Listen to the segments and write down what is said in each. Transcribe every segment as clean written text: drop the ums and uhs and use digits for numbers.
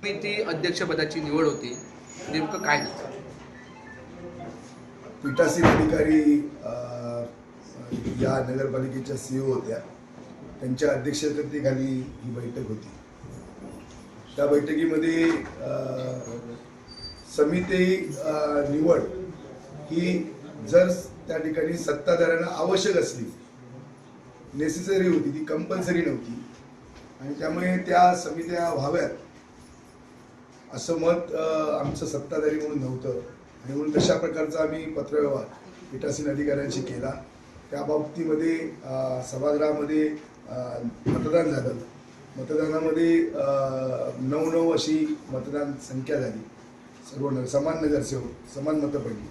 समिती अध्यक्षपदाची निवड होती, नेमकं काय झालं? पीठासीन अधिकारी या नगरपालिकेच्या सीईओ होत्या. त्यांच्या अध्यक्षतेखाली ही बैठक होती. त्या बैठकीमध्ये समिती निवड ही जर त्या ठिकाणी सत्ताधाऱ्यांना आवश्यक असली, नेसेसरी होती, ती कंपल्सरी नव्हती आणि त्यामुळे त्या समित्या व्हाव्यात असं मत आमचं सत्ताधारी म्हणून नव्हतं आणि म्हणून तशा प्रकारचा आम्ही पत्रव्यवहार पीठासीन अधिकाऱ्यांशी केला. त्या बाबतीमध्ये सभागृहामध्ये मतदान झालं. मतदानामध्ये 9-9 अशी मतदान संख्या झाली. सर्व समान नगरसेवक समान मतं पडली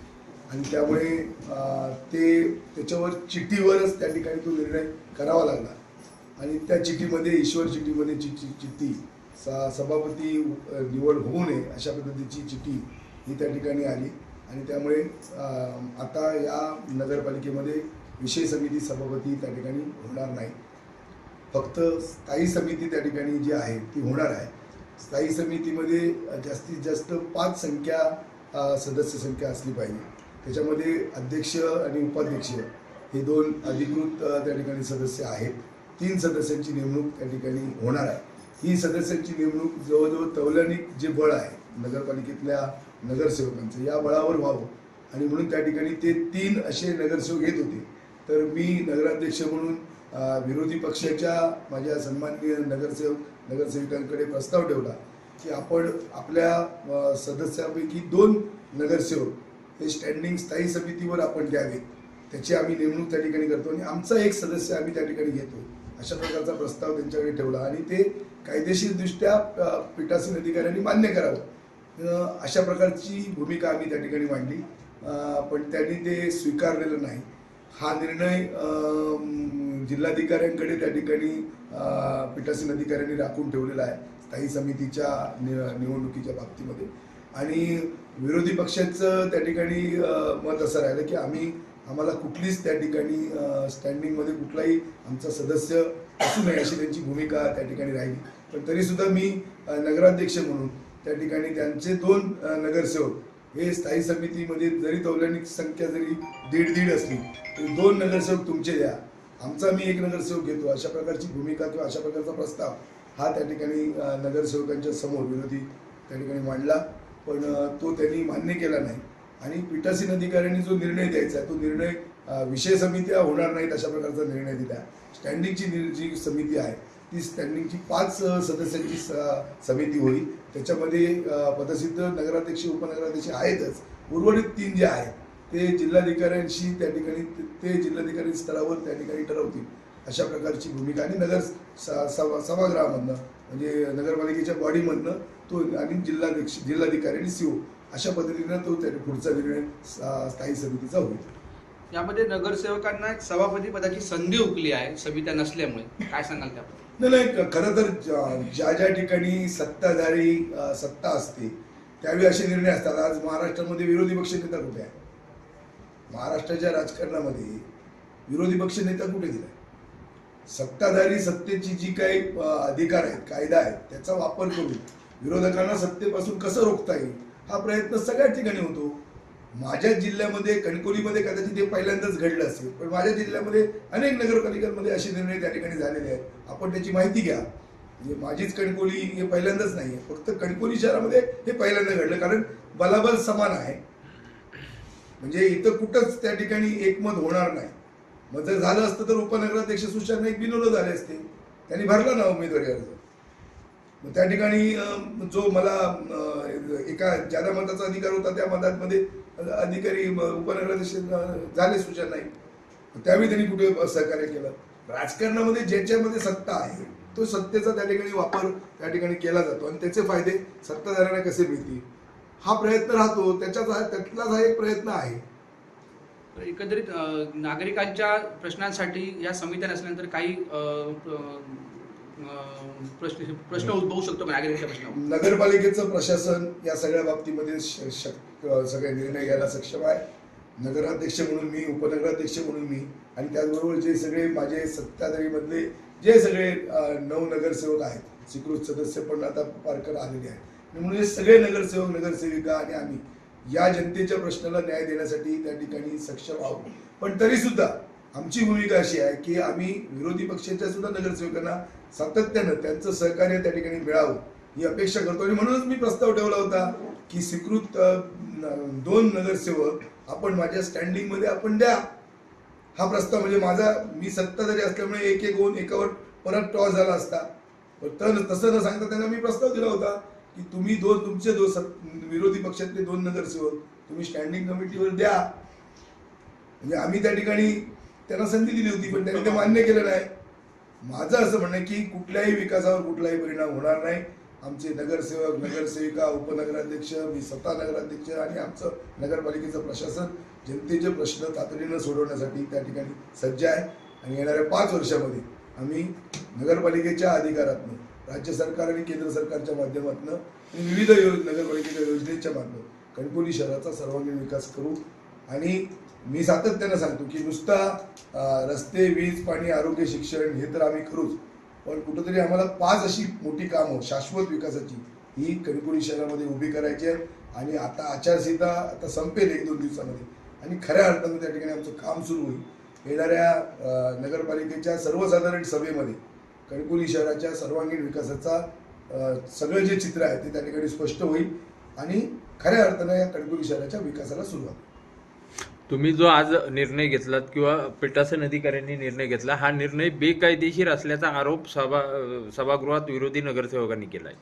आणि त्यामुळे त्याच्यावर चिठ्ठीवरच त्या ठिकाणी तो निर्णय करावा लागला आणि त्या चिठ्ठीमध्ये ईश्वर चिठ्ठीमध्ये चिठ्ठी सभापती निवड होऊ नये अशा पद्धतीची चिठ्ठी ही त्या ठिकाणी आली आणि त्यामुळे आता या नगरपालिकेमध्ये विषय समिती सभापती त्या ठिकाणी होणार नाही. फक्त स्थायी समिती त्या ठिकाणी जी आहे ती होणार आहे. स्थायी समितीमध्ये जास्तीत जास्त 5 सदस्य संख्या असली पाहिजे. त्याच्यामध्ये अध्यक्ष आणि उपाध्यक्ष हे 2 अधिकृत त्या ठिकाणी सदस्य आहेत. 3 सदस्यांची नेमणूक त्या ठिकाणी होणार आहे. ही सदस्यांची नेमणूक जवळजवळ तौलनिक जे बळ आहे नगरपालिकेतल्या नगरसेवकांचं या बळावर व्हावं आणि म्हणून त्या ठिकाणी ते 3 असे नगरसेवक येत होते. तर मी नगराध्यक्ष म्हणून विरोधी पक्षाच्या माझ्या सन्माननीय नगरसेविकांकडे प्रस्ताव ठेवला की आपण आपल्या सदस्यापैकी 2 नगरसेवक हे स्टँडिंग स्थायी समितीवर आपण द्यावे. त्याची आम्ही नेमणूक त्या ठिकाणी करतो आणि आमचा एक सदस्य आम्ही त्या ठिकाणी घेतो अशा प्रकारचा प्रस्ताव त्यांच्याकडे ठेवला आणि ते कायदेशीरदृष्ट्या पीठासीन अधिकाऱ्यांनी मान्य करावं अशा प्रकारची भूमिका आम्ही त्या ठिकाणी मांडली. पण त्यांनी ते स्वीकारलेलं नाही. हा निर्णय जिल्हाधिकाऱ्यांकडे त्या ठिकाणी पीठासीन अधिकाऱ्यांनी राखून ठेवलेला आहे स्थायी समितीच्या निवडणुकीच्या बाबतीमध्ये आणि विरोधी पक्षाचं त्या ठिकाणी मत असं राहिलं की आम्हाला कुठलीच त्या ठिकाणी स्टँडिंगमध्ये कुठलाही आमचा सदस्य असू नये अशी त्यांची भूमिका त्या ठिकाणी राहिली. पण तरीसुद्धा मी नगराध्यक्ष म्हणून त्या ठिकाणी त्यांचे 2 नगरसेवक हे स्थायी समितीमध्ये जरी तौलनिक संख्या जरी 1.5 असली तरी 2 नगरसेवक तुमचे द्या, आमचा मी 1 नगरसेवक घेतो अशा प्रकारची भूमिका किंवा अशा प्रकारचा प्रस्ताव हा त्या ठिकाणी नगरसेवकांच्या समोर विरोधी त्या ठिकाणी मांडला. पण तो त्यांनी मान्य केला नाही आणि पीठासीन अधिकाऱ्यांनी जो निर्णय द्यायचा तो निर्णय विषय समित्या होणार नाहीत अशा प्रकारचा निर्णय दिला. स्टँडिंगची जी समिती आहे ती स्टँडिंगची 5 सदस्यांची समिती होईल. त्याच्यामध्ये पदसिद्ध नगराध्यक्ष उपनगराध्यक्ष आहेतच. उर्वरित 3 जे आहेत ते जिल्हाधिकाऱ्यांशी त्या ठिकाणी ते जिल्हाधिकारी स्तरावर त्या ठिकाणी ठरवतील अशा प्रकारची भूमिका आणि सभागृहामधनं म्हणजे नगरपालिकेच्या बॉडीमधनं तो आणि जिल्हाधिकारी आणि सीओ अशा पद्धतीनं तो पुढचा निर्णय स्थायी समितीचा होईल. यामध्ये नगरसेवकांना एक सभापती पदाची संधी हुकली आहे समित्या नसल्यामुळे, काय सांगाल त्याबद्दल? नाही, खरं तर ज्या ठिकाणी सत्ताधारी सत्ता असते त्यावेळी असे निर्णय असतात. आज महाराष्ट्रामध्ये विरोधी पक्ष नेता कुठे आहे? महाराष्ट्राच्या राजकारणामध्ये विरोधी पक्ष नेता कुठे दिलाय? सत्ताधारी सत्तेची जी काही अधिकार आहेत, कायदा आहेत त्याचा वापर करून विरोधकांना सत्तेपासून कसं रोखता येईल हा प्रयत्न सगळ्या ठिकाणी होतो. माझ्या जिल्ह्यामध्ये कणकोलीमध्ये कदाचित हे पहिल्यांदाच घडलं असेल, पण माझ्या जिल्ह्यामध्ये अनेक नगरपालिकांमध्ये असे निर्णय त्या ठिकाणी झालेले आहेत. आपण त्याची माहिती घ्या. म्हणजे माझीच कणकोली हे पहिल्यांदाच नाही आहे, फक्त कणकोली शहरामध्ये हे पहिल्यांदा घडलं कारण बलाबल समान आहे. म्हणजे इथं कुठंच त्या ठिकाणी एकमत होणार नाही. मग जर झालं असतं तर उपनगराध्यक्ष सुशांत नाईक बिनविरोध झाले असते. त्यांनी भरला ना उमेदवारी अर्ज. मग त्या ठिकाणी जो मला एका ज्यादा मताचा अधिकार होता त्या मतांमध्ये अधिकारी उपनगराध्यक्ष झाले सुशांत नाईक. त्यावेळी त्यांनी कुठे सहकार्य केलं? राजकारणामध्ये ज्याच्यामध्ये सत्ता आहे तो सत्तेचा त्या ठिकाणी वापर त्या ठिकाणी केला जातो आणि त्याचे फायदे सत्ताधाऱ्यांना कसे मिळतील हा प्रयत्न राहतो. त्यातलाच हा एक प्रयत्न आहे. एकंदरीत नागरिकांच्या प्रश्नांसाठी या समित्या नसल्यानंतर काही प्रश्न उद्भवू शकतो नागरिकांच्या प्रश्नावर. नगरपालिकेचं प्रशासन या सगळ्या बाबतीमध्ये सगळे निर्णय घ्यायला सक्षम आहे. नगराध्यक्ष म्हणून मी, उपनगराध्यक्ष म्हणून मी आणि त्याचबरोबर जे सगळे माझे सत्ताधारीमधले जे सगळे 9 नगरसेवक आहेत, स्वीकृत सदस्य पण आता पारकर आलेले आहेत, आणि म्हणून हे सगळे नगरसेवक नगरसेविका आणि आम्ही या जनतेच्या प्रश्नाला न्याय देण्यासाठी त्या ठिकाणी सक्षम आहोत. पण तरी सुद्धा आमची भूमिका अशी आहे की आम्ही विरोधी पक्षाच्या सुद्धा नगरसेवकांना सातत्यानं त्यांचं सहकार्य त्या ठिकाणी मिळावं ही अपेक्षा करतो. आणि म्हणूनच मी प्रस्ताव ठेवला होता की स्वीकृत 2 नगरसेवक आपण माझ्या स्टँडिंग मध्ये आपण द्या. हा प्रस्ताव म्हणजे माझा मी सत्ताधारी असल्यामुळे एक होऊन एकावर परत टॉस झाला असता. तर तसं न सांगता त्यांना मी प्रस्ताव दिला होता की तुम्ही तुमचे विरोधी पक्षातले 2 नगरसेवक तुम्ही स्टँडिंग कमिटीवर द्या. म्हणजे आम्ही त्या ठिकाणी त्यांना संधी दिली होती, पण त्यांनी ते मान्य केलं नाही. माझं असं म्हणणं आहे की कुठल्याही विकासावर कुठलाही परिणाम होणार नाही. आमचे नगरसेवक नगरसेविका उपनगराध्यक्ष मी स्वतः नगराध्यक्ष आणि आमचं नगरपालिकेचं प्रशासन जनतेचे प्रश्न तातडीनं सोडवण्यासाठी त्या ठिकाणी सज्ज आहे. आणि येणाऱ्या 5 वर्षामध्ये आम्ही नगरपालिकेच्या अधिकारातून राज्य सरकार आणि केंद्र सरकारच्या माध्यमातून आणि विविध नगरपालिकेच्या योजनेच्या माध्यमातून कणकवली शहराचा सर्वांगीण विकास करू. आणि मी सातत्यानं सांगतो की नुसता रस्ते वीज पाणी आरोग्य शिक्षण हे तर आम्ही करूच, पण कुठंतरी आम्हाला 5 अशी मोठी कामं शाश्वत विकासाची ही कणकवली शहरामध्ये उभी करायची आहे. आणि आता आचारसंहिता आता संपेल 1-2 दिवसामध्ये आणि खऱ्या अर्थानं त्या ठिकाणी आमचं काम सुरू होईल. येणाऱ्या नगरपालिकेच्या सर्वसाधारण सभेमध्ये कणकवली शहराच्या सर्वांगीण विकासाचा सगळं जे चित्र आहे ते त्या ठिकाणी स्पष्ट होईल आणि खऱ्या अर्थानं या कणकवली शहराच्या विकासाला सुरुवात. तुम्ही जो आज निर्णय घेतलात किंवा पीठासन अधिकाऱ्यांनी निर्णय घेतला, हा निर्णय बेकायदेशीर असल्याचा आरोप सभागृहात विरोधी नगरसेवकांनी केला आहे.